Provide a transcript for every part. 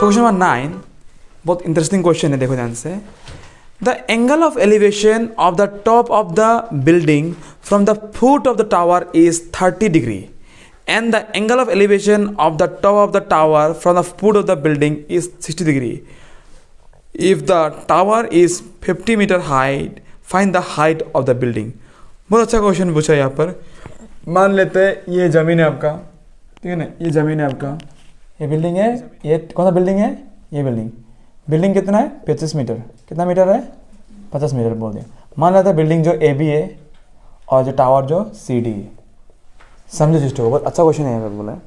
So question number 9 बहुत interesting question है, देखो ध्यान से. The angle of elevation of the top of the building from the foot of the tower is 30 degree and the angle of elevation of the top of the tower from the foot of the building is 60 degree. If the tower is 50 meter height, find the height of the building. बहुत अच्छा question पूछा है यहाँ पर. मान लेते हैं ये ज़मीन है आपका, ठीक है ना, ये ज़मीन है आपका, ये बिल्डिंग है, ये कौन सा बिल्डिंग है, ये बिल्डिंग कितना है 25 मीटर, कितना मीटर है 50 मीटर बोल दिया. मान लेते हैं बिल्डिंग जो ए बी है और जो टावर जो सी डी है. समझो जिसको, बहुत अच्छा क्वेश्चन है यहाँ पर बोला है,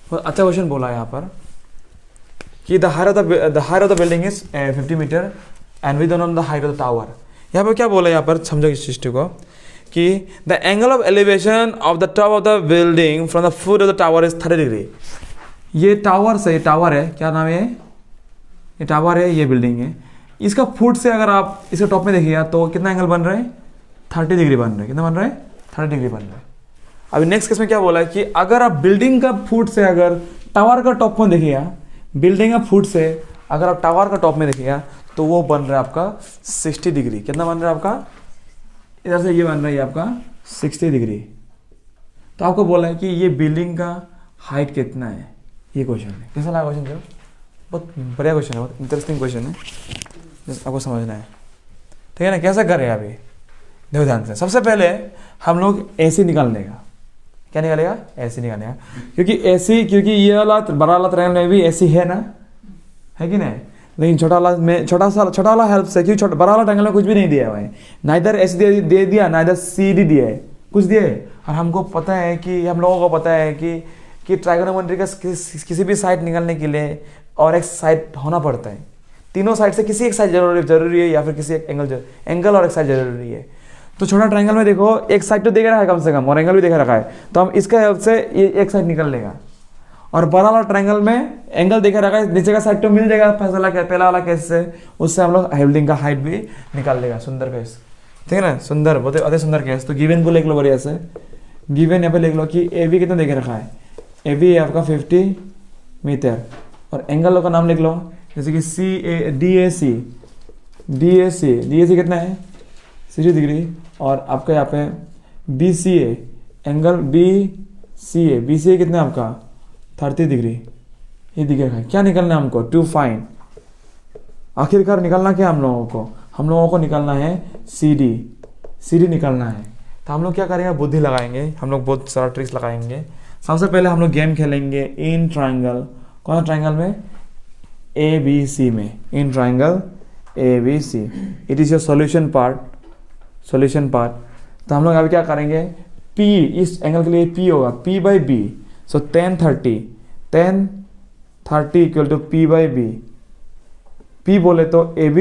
बहुत अच्छा क्वेश्चन बोला है यहाँ पर कि the height of the building is 50 metre and we don't know the height of the tower. यहाँ पर क्या बोला है यहाँ पर, समझो इस चीज़ को कि the angle of elevation of the top of the building from the foot of the tower is 30 degree. ये टावर से, टावर है, क्या नाम है, ये टावर है, ये बिल्डिंग है. इसका फुट से अगर आप इसके टॉप में देखिएगा तो कितना एंगल बन रहा है 30 डिग्री बन रहा है. कितना बन रहा है 30 डिग्री बन रहा है. अभी नेक्स्ट केस में क्या बोला है कि अगर आप बिल्डिंग का फुट से अगर टावर का टॉप में देखिएगा, बिल्डिंग का फुट से अगर आप टावर का टॉप में देखिएगा तो वो बन रहा है आपका 60 डिग्री. कितना बन रहा है आपका, इधर से ये बन रहा है आपका 60 डिग्री. तो आपको बोला है कि ये बिल्डिंग का हाइट कितना है, ये क्वेश्चन है. कैसा लगा क्वेश्चन जो, बहुत बढ़िया क्वेश्चन है, बहुत इंटरेस्टिंग क्वेश्चन है, आपको समझना है, ठीक है ना. कैसा करें अभी, देखो ध्यान से. सबसे पहले हम लोग AC निकाल लेगा. क्या निकालेगा, AC निकालेगा, क्योंकि ये वाला बड़ा वाला ट्रायंगल में भी AC है ना, है कि नहीं. लेकिन छोटा वाला हेल्प से, क्योंकि बड़ा वाला ट्रायंगल में कुछ भी नहीं दिया हुआ है, ना इधर AC दे दिया, ना इधर CD दिया है, कुछ दिया है. और हमको पता है कि, हम लोगों को पता है कि ट्रायगोनोमेट्री का किसी भी साइड निकालने के लिए और एक साइड होना पड़ता है. तीनों साइड से किसी एक साइड जरूरी है या फिर किसी एक एंगल और एक साइड जरूरी है. तो छोटा ट्रायंगल में देखो एक साइड तो देख रहा है कम से कम और एंगल भी देख रखा है, तो हम इसका हेल्प से ये एक साइड निकल लेगा. और बड़ा वाला ट्रायंगल में एंगल देख रखा है, नीचे का साइड तो मिल जाएगा पहला वाला केस से, उससे हम लोग बिल्डिंग का हाइट भी निकाल लेगा. सुंदर केस, ठीक है ना, सुंदर, बहुत अति सुंदर केस. तो गिवन को लिख लो बढ़िया से. गिवन यहाँ पे लिख लो कि AB कितना देख रखा है, AB है आपका 50 मीटर और एंगल का नाम लिख लो, जैसे कि DAC कितना है 60 डिग्री. और आपका यहाँ पे BCA, एंगल BCA कितना है आपका 30 डिग्री. ये दिख रहा है. क्या निकलना है हमको, टू फाइंड, आखिरकार निकलना क्या हम लोगों को निकलना है CD निकलना है. तो हम लोग क्या करेंगे, बुद्धि लगाएंगे, हम लोग बहुत सारा ट्रिक्स लगाएंगे. सबसे पहले हम लोग गेम खेलेंगे इन ट्रायंगल, कौन सा ट्रायंगल में, ABC में, in triangle ABC. It is your solution part. तो हम लोग अभी क्या करेंगे, P, इस एंगल के लिए P होगा P/B. So tan 30 equal to P/B. P बोले तो AB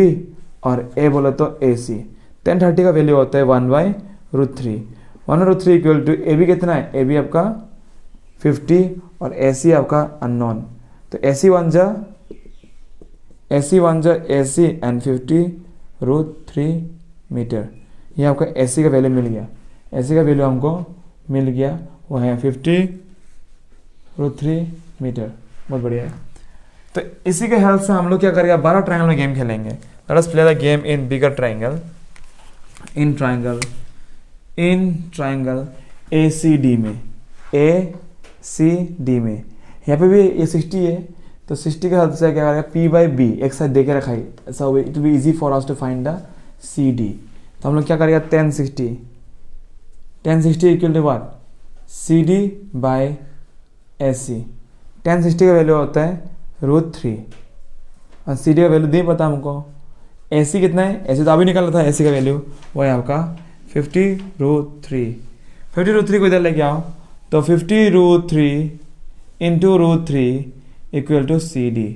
और A बोले तो AC. tan 30 का वैल्यू होता है 1/√3. 1/√3 इक्वल टू AB कितना है, AB आपका 50 और AC आपका अननोन. तो AC वन जा AC एंड 50√3 मीटर. ये आपका AC का वैल्यू मिल गया. AC का वैल्यू हमको मिल गया, वो है 50√3 मीटर. बहुत बढ़िया है. तो इसी के हेल्प से हम लोग क्या करेंगे, 12 ट्रायंगल में गेम खेलेंगे. Let us play the game in bigger triangle. In triangle ACD में यहाँ पे भी ये 60 है, तो 60 के हेल्प से क्या करेगा, P/B एक साइड दे के रखा है, ऐसा it will be easy for us to find the CD. तो हम लोग क्या करेगा, tan 60 equal to what, CD/AC. tan 60 का वैल्यू होता है √3 और CD का वैल्यू नहीं पता हमको. AC कितना है, AC तो अभी निकाला था, AC का वैल्यू वो है आपका 50√3. 50√3 को इधर लेके आओ, तो 50√3 इंटू √3 इक्वल टू CD.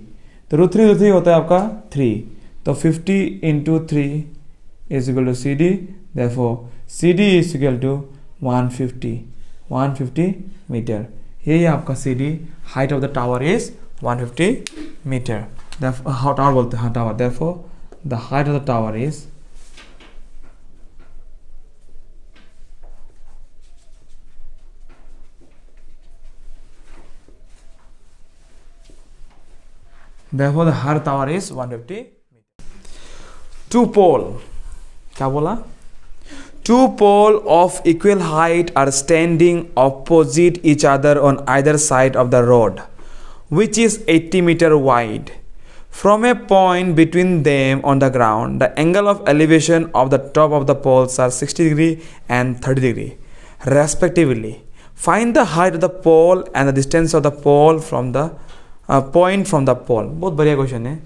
तो √3 होता है आपका 3, तो 50 into 3 is equal to CD. Therefore, CD is equal to 150 metre. यही आपका CD, height of the tower is 150 metre. Tower बोलते हैं, tower. Therefore, the height of the tower is Therefore the higher tower is 150 two pole, क्या बोला? Two poles of equal height are standing opposite each other on either side of the road, which is 80 meters wide. From a point between them on the ground, the angle of elevation of the top of the poles are 60 degree and 30 degree, respectively. Find the height of the pole and the distance of the pole from the point from the pole. बहुत बढ़िया question है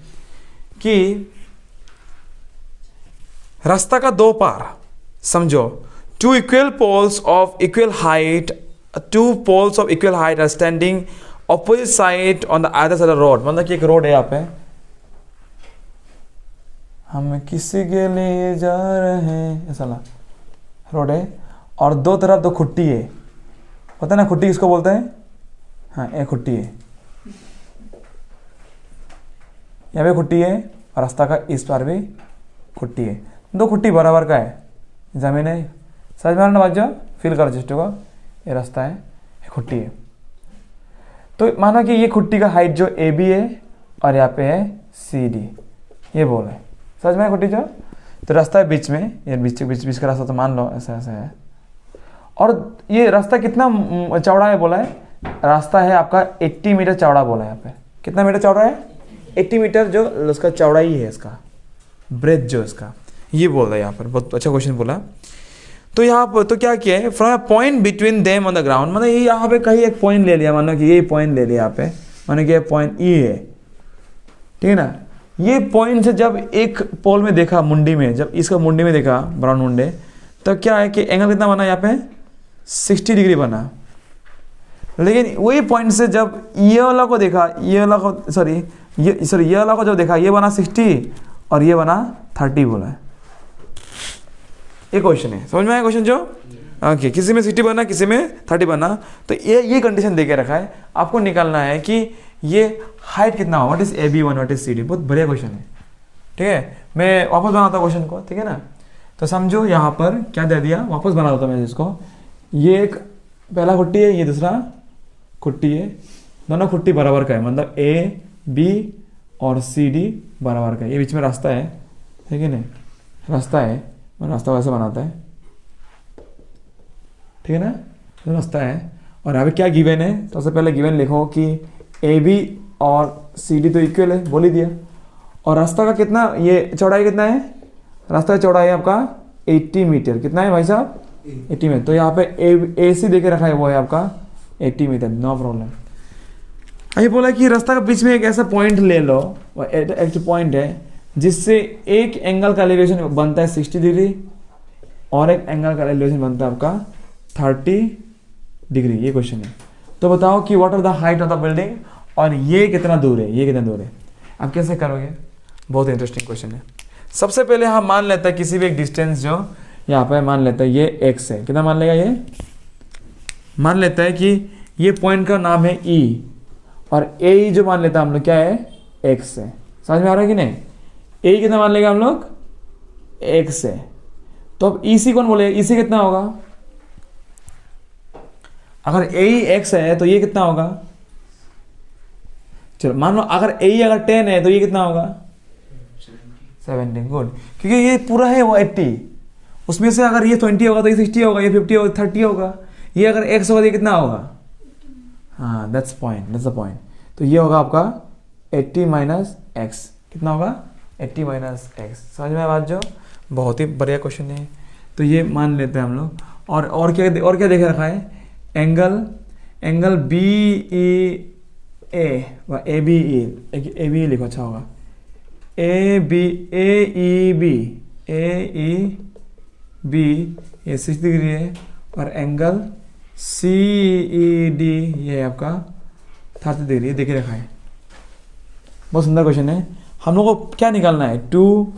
कि रास्ता का दो पार समझो. Two equal poles of equal height, two poles of equal height are standing opposite side on the other side of the road. मतलब कि एक रोड है यहाँ पे, हम किसी के लिए जा रहे हैं ऐसा ना रोड है, और दो तरफ दो खुट्टी है. पता है ना खुट्टी किसको बोलते हैं? हाँ, एक खुट्टी है, यहाँ पे खुट्टी है और रास्ता का इस पार भी खुट्टी है. दो खुट्टी बराबर का है, जमीन है. समझ में आ रहा ना बात? जो फील करो चेस्ट को, ये रास्ता है, ये खुट्टी है. तो माना कि ये खुट्टी का हाइट जो ए बी है और यहाँ पे है सी डी, ये बोल है. समझ में आया खुट्टी जो? तो रास्ता है बीच में, ये बीच का रास्ता तो मान लो ऐसा ऐसा है. और ये रास्ता कितना चौड़ा है बोला है? रास्ता है आपका 80 मीटर चौड़ा बोला है. यहाँ पे कितना मीटर चौड़ा है? 80 मीटर जो उसका चौड़ाई है, इसका ब्रेथ जो इसका, ये बोल रहा है यहाँ पर. बहुत अच्छा क्वेश्चन बोला. तो यहाँ पर तो क्या किया है? From a point between them on the ground, मतलब ये यहाँ पे कहीं एक पॉइंट ले लिया, मानो कि ये पॉइंट ले लिया यहाँ पे, मानो कि ये पॉइंट ई है, ठीक है ना. ये पॉइंट से जब एक पोल में देखा, मुंडी में, जब इसका मुंडी में देखा ब्राउन मुंडे, तो क्या है कि एंगल कितना बना यहाँ पे? 60 डिग्री बना. लेकिन वही पॉइंट से जब ये वाला को देखा, ये वाला को ये वाला को जब देखा, ये बना 60 और ये बना 30 बोला है. ये क्वेश्चन है, समझ में आया क्वेश्चन जो? ओके, किसी में 60 बना, किसी में 30 बना. तो ये कंडीशन दे के रखा है. आपको निकालना है कि ये हाइट कितना हो, what is A B one, what is C D. बहुत बढ़िया क्वेश्चन है, ठीक है. मैं वापस बनाता हूँ क्वेश्चन को, ठीक है ना. तो समझो यहाँ पर क्या दे दिया, वापस बना देता हूँ मैं इसको. ये एक पहला खुट्टी है, ये दूसरा खुट्टी है, दोनों खुट्टी बराबर का है, मतलब ए बी और सी डी बराबर का है. ये बीच में रास्ता है, ठीक है ना, रास्ता है, रास्ता वैसे बनाता है, ठीक है ना, रास्ता है. और यहाँ पे क्या गिवन है? सबसे पहले गिवन लिखो कि ए बी और सी डी तो इक्वल है, बोल ही दिया. और रास्ता का कितना, ये चौड़ाई कितना है? रास्ता का चौड़ाई है आपका 80 मीटर. कितना है भाई साहब? 80 मीटर. तो यहाँ पे ए सी देके रखा है, वो है आपका 80 मीटर, नो प्रॉब्लम. ये बोला कि रास्ता के बीच में एक ऐसा पॉइंट ले लो, एक पॉइंट है जिससे एक एंगल का एलिवेशन बनता है 60 डिग्री और एक एंगल का एलिवेशन बनता है आपका 30 डिग्री. ये क्वेश्चन है. तो बताओ कि what are the height of the building, और ये कितना दूर है, ये कितना दूर है. आप कैसे करोगे? बहुत इंटरेस्टिंग क्वेश्चन है. सबसे पहले हम मान लेते हैं किसी भी एक डिस्टेंस जो यहाँ पे मान लेते हैं ये x है. कितना मान लेगा? ये मान लेता है कि ये पॉइंट का नाम है E, और ए जो मान लेता है हम लोग क्या है? x है. समझ में आ रहा है कि नहीं? ए कितना मान लेगा हम लोग? x है. तो अब EC कौन बोलेगा? EC कितना होगा? अगर ए x है तो ये कितना होगा? चलो मान लो अगर अगर 10 है तो ये कितना होगा? 17. गुड. क्योंकि ये पूरा है वो 80, उसमें से अगर ये 20 होगा तो ये 60 होगा, ये 50 होगा, 30 होगा. ये अगर x होगा तो ये कितना होगा? हाँ, दैट्स द पॉइंट. तो ये होगा आपका 80 माइनस एक्स. कितना होगा? 80 माइनस एक्स. समझ में बात जो? बहुत ही बढ़िया क्वेश्चन है. तो ये मान लेते हैं हम लोग. और क्या देखे रखा है? Angle B E A B E लिखो, अच्छा होगा. ए ई बी ये 60 डिग्री है, और एंगल सी ई डी ये है आपका 30 डिग्री. देखे रखा है. बहुत सुंदर क्वेश्चन है. हम लोग को क्या निकालना है? To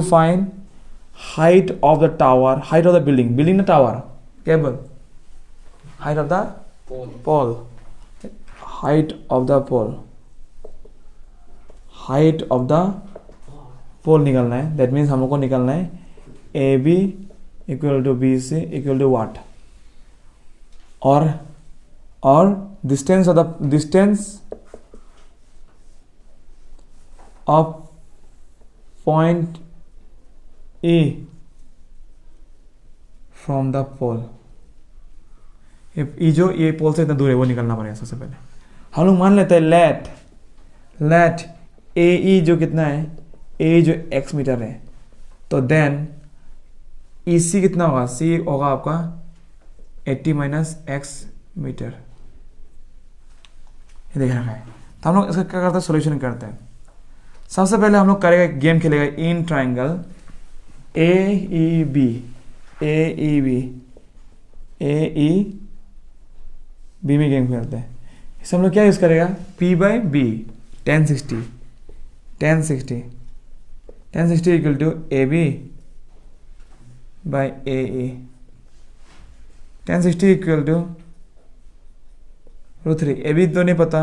find height of the tower, height of the building ना tower, cable, height of the pole, height of the pole निकालना है. दैट मीन्स हम लोग को निकालना है A B equal to B C equal to what, और distance of point A from the pole. ये जो ये पोल से इतना दूर है वो निकलना पड़ेगा सबसे पहले। हम लोग मान लेते हैं लेट ए ई जो कितना है, ए जो x मीटर है, तो देन ई सी कितना होगा, सी होगा आपका 80 माइनस x मीटर। ये देख रखा है। तो हम लोग इसका क्या करते हैं, सोल्यूशन करते हैं। सबसे पहले हम लोग करेगा गेम खेलेगा in triangle A E B B में गेम खेलते हैं। इससे हम लोग क्या यूज़ करेगा, P by B 1060 equal to A B by A E. 1060 equal to √3। A B तो नहीं पता,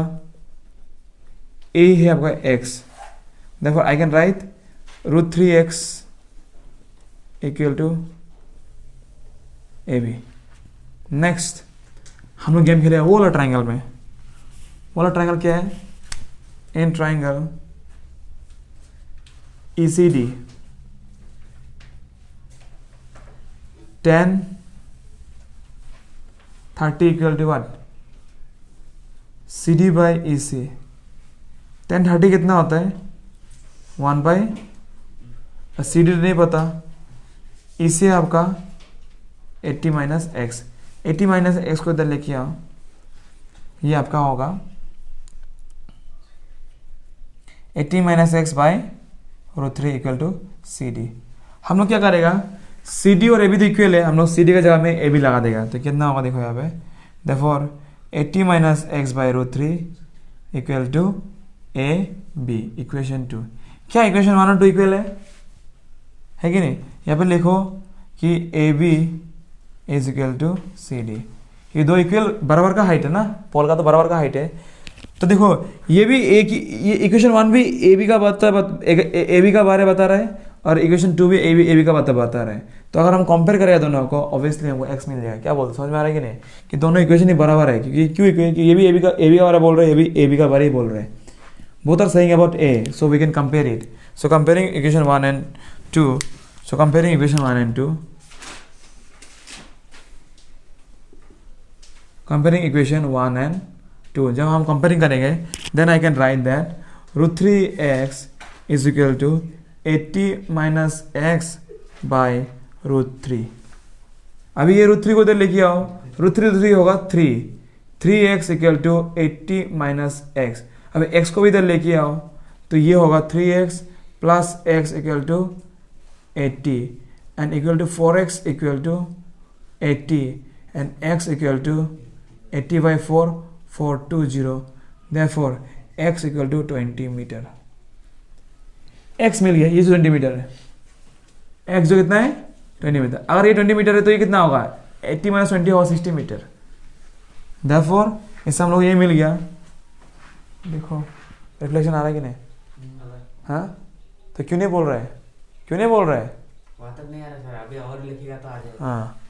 ए है आपका x, therefore I can write √3x equal to A B. Next हम लोग गेम खेले वो वाला ट्राइंगल में। वो वाला ट्राइंगल क्या है, in triangle E C D 10 30 equal to what, C D by E C. 10 30 कितना होता है, 1 बाई, सी डी नहीं पता, ई सी आपका 80 माइनस एक्स। 80 माइनस एक्स को इधर लेके आओ, ये आपका होगा 80 minus x by √3 equal to C D. हम लोग क्या करेगा, सी डी और ए बी तो इक्वल है, हम लोग सी डी का जगह में ए बी लगा देगा, तो कितना होगा देखो यहाँ पे, therefore 80 minus x by √3 equal to A B. Equation 2, क्या इक्वेशन 1 और 2 इक्वल है कि नहीं। यहाँ पे लिखो कि A B is equal to C D. ये दो इक्वल बराबर का हाइट है ना, पोल का तो बराबर का हाइट है। तो देखो ये भी एक, ये इक्वेशन 1 भी ए बी का ए बी का बारे बता रहा है, और इक्वेशन 2 भी ए बी का बता रहा है। तो अगर हम कंपेयर करें दोनों को, ऑब्वियसली हमको एक्स मिल जाएगा। क्या बोलते, समझ में आ रहा है कि नहीं, कि दोनों इक्वेशन ही बराबर है। क्योंकि क्योंकि ये भी ए बी का बारे बोल रहे हैं, ये भी ए बी का बारे ही बोल रहे हैं। Both are saying about A, so we can compare it. So comparing equation 1 and 2, so comparing equation 1 and 2, comparing equation 1 and 2, जब हम कंपेयरिंग करेंगे then I can write that √3x is equal to 80 minus x by √3। अभी ये √3 को इधर लेके आओ, √3 होगा 3x equal to 80 minus x. अब x को भी इधर लेके आओ, तो ये होगा 3x plus x equal to 80 and equal to 4x equal to 80 and x equal to 80 by 4 420, therefore x equal to 20 metre. x मिल गया, ये 20 मीटर है, x जो कितना है 20 मीटर। अगर ये 20 मीटर है तो ये कितना होगा, 80 माइनस 20 होगा 60 मीटर। therefore इससे हम लोग ये मिल गया। देखो रिफ्लेक्शन आ रहा है कि नहीं, हाँ तो क्यों नहीं बोल रहा है, क्यों नहीं बोल रहा है, वहाँ तक नहीं आ रहा सर, अभी और लिखेगा तो आ जाएगा। हाँ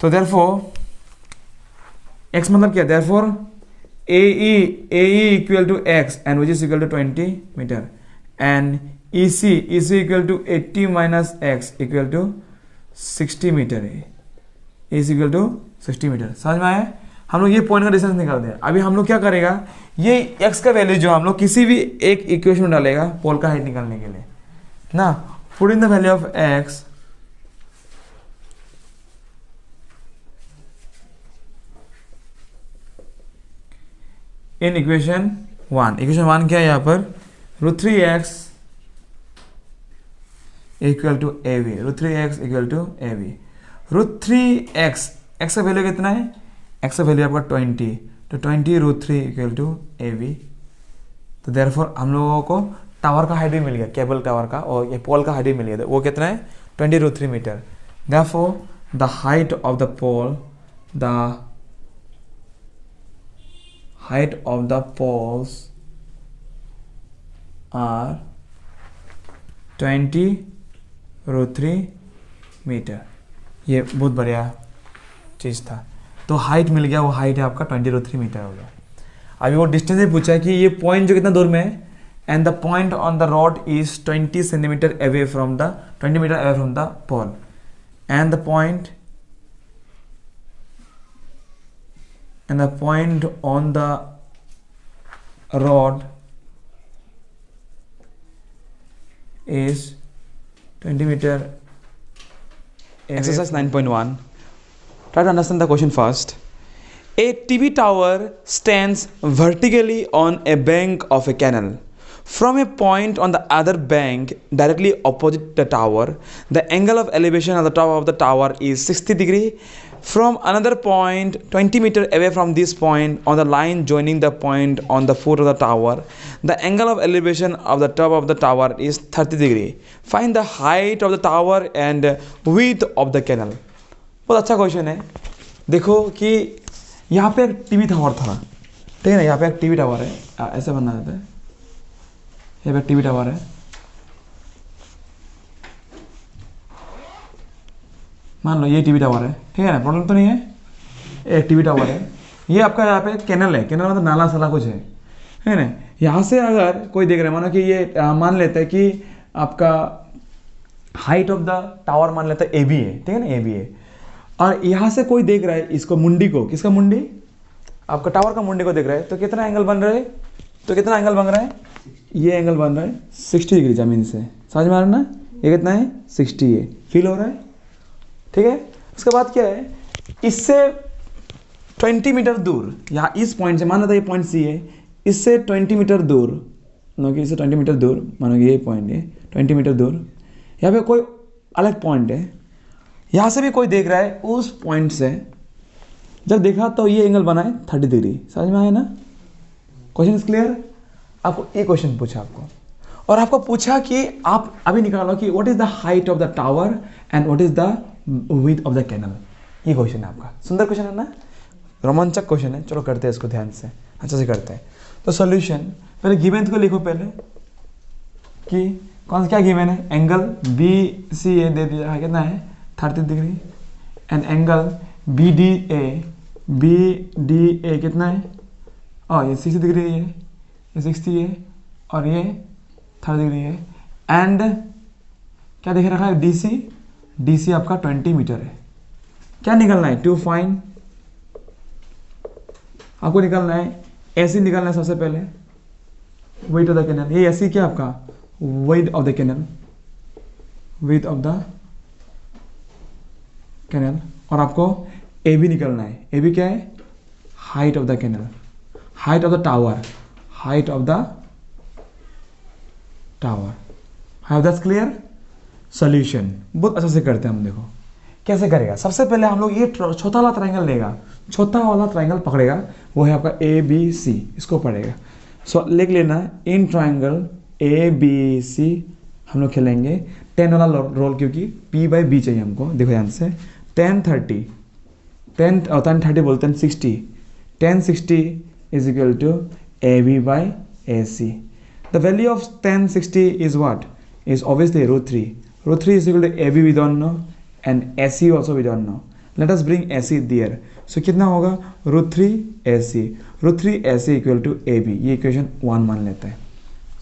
तो therefore x मतलब क्या, therefore AE equal to x and which is equal to 20 meter and EC equal to 80 minus x equal to 60 meter है, EC equal to 60 मीटर। समझ में आया। हम लोग ये पॉइंट का डिस्टेंस निकाल दें। अभी हम लोग क्या करेगा, ये x का वैल्यू जो हम लोग किसी भी एक इक्वेशन में डालेगा पोल का हाइट निकालने के लिए ना, put in the value of x in equation 1। Equation 1 क्या है यहाँ पर, √3x equal to A B, √3x equal to A B. √3x, x का वैल्यू कितना है, x का वैल्यू आपका 20, तो 20 √3 इक्वल टू ए बी। तो देयरफॉर हम लोगों को टावर का हाइट भी मिल गया, केबल टावर का, और ये पोल का हाइट भी मिल गया। वो कितना है 20 √3 metre. Therefore the height of the pole, द height of the poles are 20 √3 metre. ये बहुत बढ़िया चीज़ था। तो हाइट मिल गया, वो हाइट है आपका 20 √3 मीटर हो गया। अभी वो डिस्टेंस ही पूछा है कि ये पॉइंट जो कितना दूर में है, and the point on the rod is 20 centimetre away from the 20 metre away from the pole, and the point on the rod is 20 meter. Exercise 9.1. Try to understand the question first. A TV tower stands vertically on a bank of a canal. From a point on the other bank directly opposite the tower, the angle of elevation of the top of the tower is 60 degree. From another point 20 meter away from this point on the line joining the point on the foot of the tower, the angle of elevation of the top of the tower is 30 degree. Find the height of the tower and width of the canal. बहुत अच्छा question है. देखो कि यहाँ पे एक TV tower था, ठीक है ना, यहाँ पे एक टीवी टावर है, ऐसे बनना जाता है, यहाँ पे टीवी टावर है, मान लो ये टीवी टावर है, ठीक है ना, प्रॉब्लम तो नहीं है, एक टीवी टावर है, ये आपका यहाँ पे कैनल है, कैनल मतलब नाला साला कुछ है ना. यहाँ से अगर कोई देख रहा है, मानो कि ये मान लेते हैं कि आपका हाइट ऑफ द टावर मान लेता है ए बी है, ठीक है ना, ए बी है, और यहाँ से कोई देख रहा है इसको, मुंडी को, किसका मुंडी, आपका टावर का मुंडी को देख रहा है, तो कितना एंगल बन रहा है, तो कितना एंगल बन रहा है, ये एंगल बन रहा है 60 डिग्री ज़मीन से, समझ में आ रहा है ना, ये कितना है 60 है, फील हो रहा है, ठीक है. उसके बाद क्या है, इससे 20 मीटर दूर, या इस पॉइंट से, मान लेता है ये पॉइंट सी है, इससे 20 मीटर दूर, मानो कि इससे 20 मीटर दूर, मानो कि ये पॉइंट है 20 मीटर दूर, यहाँ पे कोई अलग पॉइंट है, यहाँ से भी कोई देख रहा है, उस पॉइंट से जब देखा तो ये एंगल बना है 30 डिग्री. समझ में आया ना, क्वेश्चन इज क्लियर. आपको एक क्वेश्चन पूछा आपको, और आपको पूछा कि आप अभी निकालो कि what is the height of the tower and what is the width of the canal. ये क्वेश्चन है आपका, सुंदर क्वेश्चन है ना, रोमांचक क्वेश्चन है. चलो करते हैं इसको ध्यान से, अच्छे से करते हैं. तो सॉल्यूशन, पहले गिवन को लिखो पहले कि कौन सा क्या गिवन है, एंगल बी सी ए दे दिया है, कितना है 30 degree, and angle B D A कितना है, और ये 60 डिग्री है, ये 60 है, और ये 30 डिग्री है, एंड क्या देख रखा है डी सी आपका 20 मीटर है. क्या निकलना है, टू फाइंड, आपको निकलना है एसी निकलना है सबसे पहले, वेट ऑफ द कैनल. ये एसी क्या आपका, weight of the canal, weight of the canal. और आपको ए बी निकलना है, ए बी क्या है, height of the canal, height of the tower, height of the tower. Have that clear. Solution बहुत अच्छे से करते हैं हम. देखो कैसे करेगा, सबसे पहले हम लोग ये छोटा वाला ट्रायंगल लेगा, छोटा वाला ट्रायंगल पकड़ेगा, वो है आपका ए बी सी, इसको पढ़ेगा. सो लिख लेना, in triangle A B C हम लोग खेलेंगे 10 वाला रोल, क्योंकि पी बाई बी चाहिए हमको. देखो ध्यान से, 10 30 बोलते हैं 60, 1060 is equal to A B by A C. The value of 1060 is what, is obviously √3. √3 is equal to AB we don't know and AC also we don't know. Let us bring AC there. So कितना होगा, √3 AC, √3 AC equal to AB. ये equation 1 मान लेते हैं,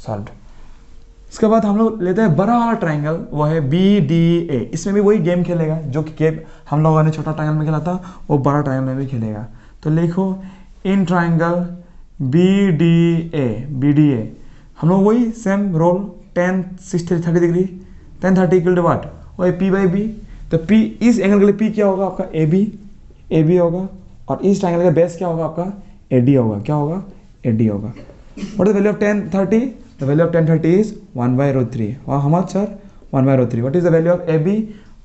solve. इसके बाद हम लोग लेते हैं बड़ा वाला ट्राइंगल, वो है BDA. इसमें भी वही गेम खेलेगा जो कि गेम हम लोगों ने छोटा ट्राइंगल में खेला था, वो बड़ा ट्राइंगल में भी खेलेगा. तो लिखो इन ट्राइंगल BDA हम लोग वही same role, 10 60 30 degree, 10 30 equal to what, वही पी बाई बी. तो पी, इस एंगल के लिए पी क्या होगा आपका, ए बी होगा, और इस ट्राइंगल का बेस क्या होगा आपका, ए डी होगा. क्या होगा, ए डी होगा. What is the value of 10 30, the value of 10 30 is 1 by √3. और how much sir, 1 by √3. What is the value of A B,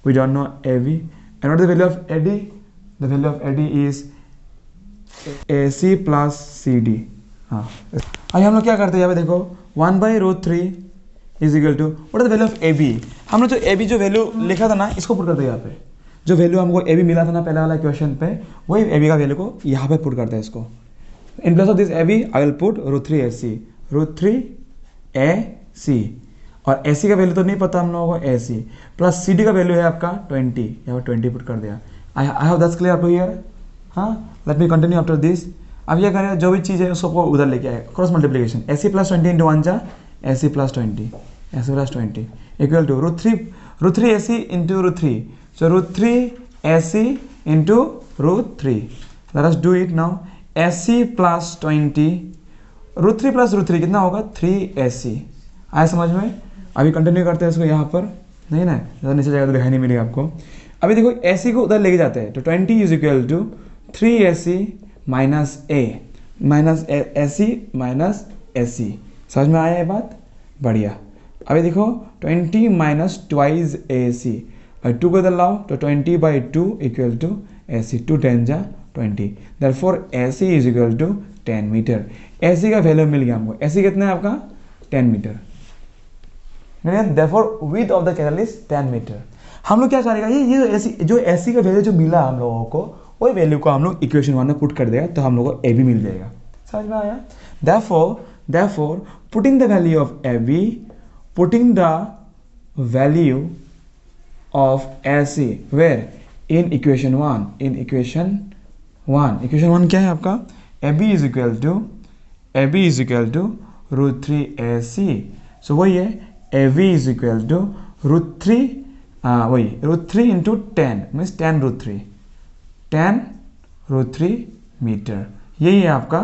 we don't know A B. And what is the value of A D, the value of A D is A C plus C D. हाँ, अभी हम लोग क्या करते हैं, यहाँ पे देखो 1 by √3 is equal to what is the value of A B. हम लोग जो ए बी जो वैल्यू लिखा था ना, इसको पुट करते हैं यहाँ पे, जो वैल्यू हमको ए बी मिला था ना पहले वाला क्वेश्चन पे, वही ए बी का वैल्यू को यहाँ पे पुट करते हैं इसको. In place of this A B I will put √3 AC, √3 AC. और ए सी का वैल्यू तो नहीं पता हम लोगों को, A C plus C D का वैल्यू है आपका 20, यहाँ पर 20 पुट कर दिया. I have that's clear up here. हाँ, let me continue after this. अब क्या करें, जो भी चीज़ है उसको उधर लेके आए, क्रॉस मल्टीप्लीकेशन, AC + 20 इंटू 1 जा AC + 20, AC + 20 equal to √3 AC into √3, so √3 AC into √3. Let us do it now. AC + 20 √3 + √3 कितना होगा 3AC. आया समझ में. अभी कंटिन्यू करते हैं इसको यहाँ पर, नहीं ना ज़्यादा नीचे जाएगा तो दिखाई नहीं मिलेगा आपको. अभी देखो AC को उधर लेके जाते हैं तो 20 is equal to 3AC minus A minus AC minus AC. समझ में आया ये बात, बढ़िया. अभी देखो 20 माइनस ट्वाइस AC, और 2 को इधर लाओ तो 20/2 इक्वल टू AC, 2 10 जा 20. Therefore AC is equal to 10 metre. AC का वैल्यू मिल गया हमको. AC कितना है आपका 10 metre. Therefore width of the canal is 10 metre. हम लोग क्या करेगा, ये जो AC का वैल्यू जो मिला हम लोगों को, वही वैल्यू को हम लोग इक्वेशन 1 में पुट कर देगा तो हम लोग को AB मिल जाएगा. समझ में आया. Therefore putting the value of AB, putting the value of AC where in equation 1, in equation 1 क्या है आपका, AB is equal to √3AC. सो वही है AB is equal to √3 वही √3 इंटू 10 मीन्स 10√3 मीटर. यही है आपका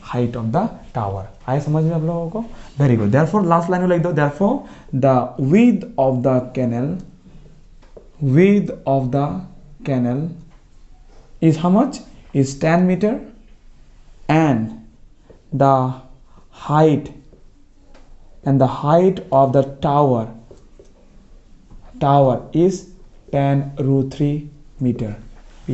हाइट ऑफ द टावर. आए समझ में आप लोगों को, very good. Therefore last line में लिख दो, therefore the width of the canal is how much, is 10 meter, and the height of the tower is 10√3 meter. P.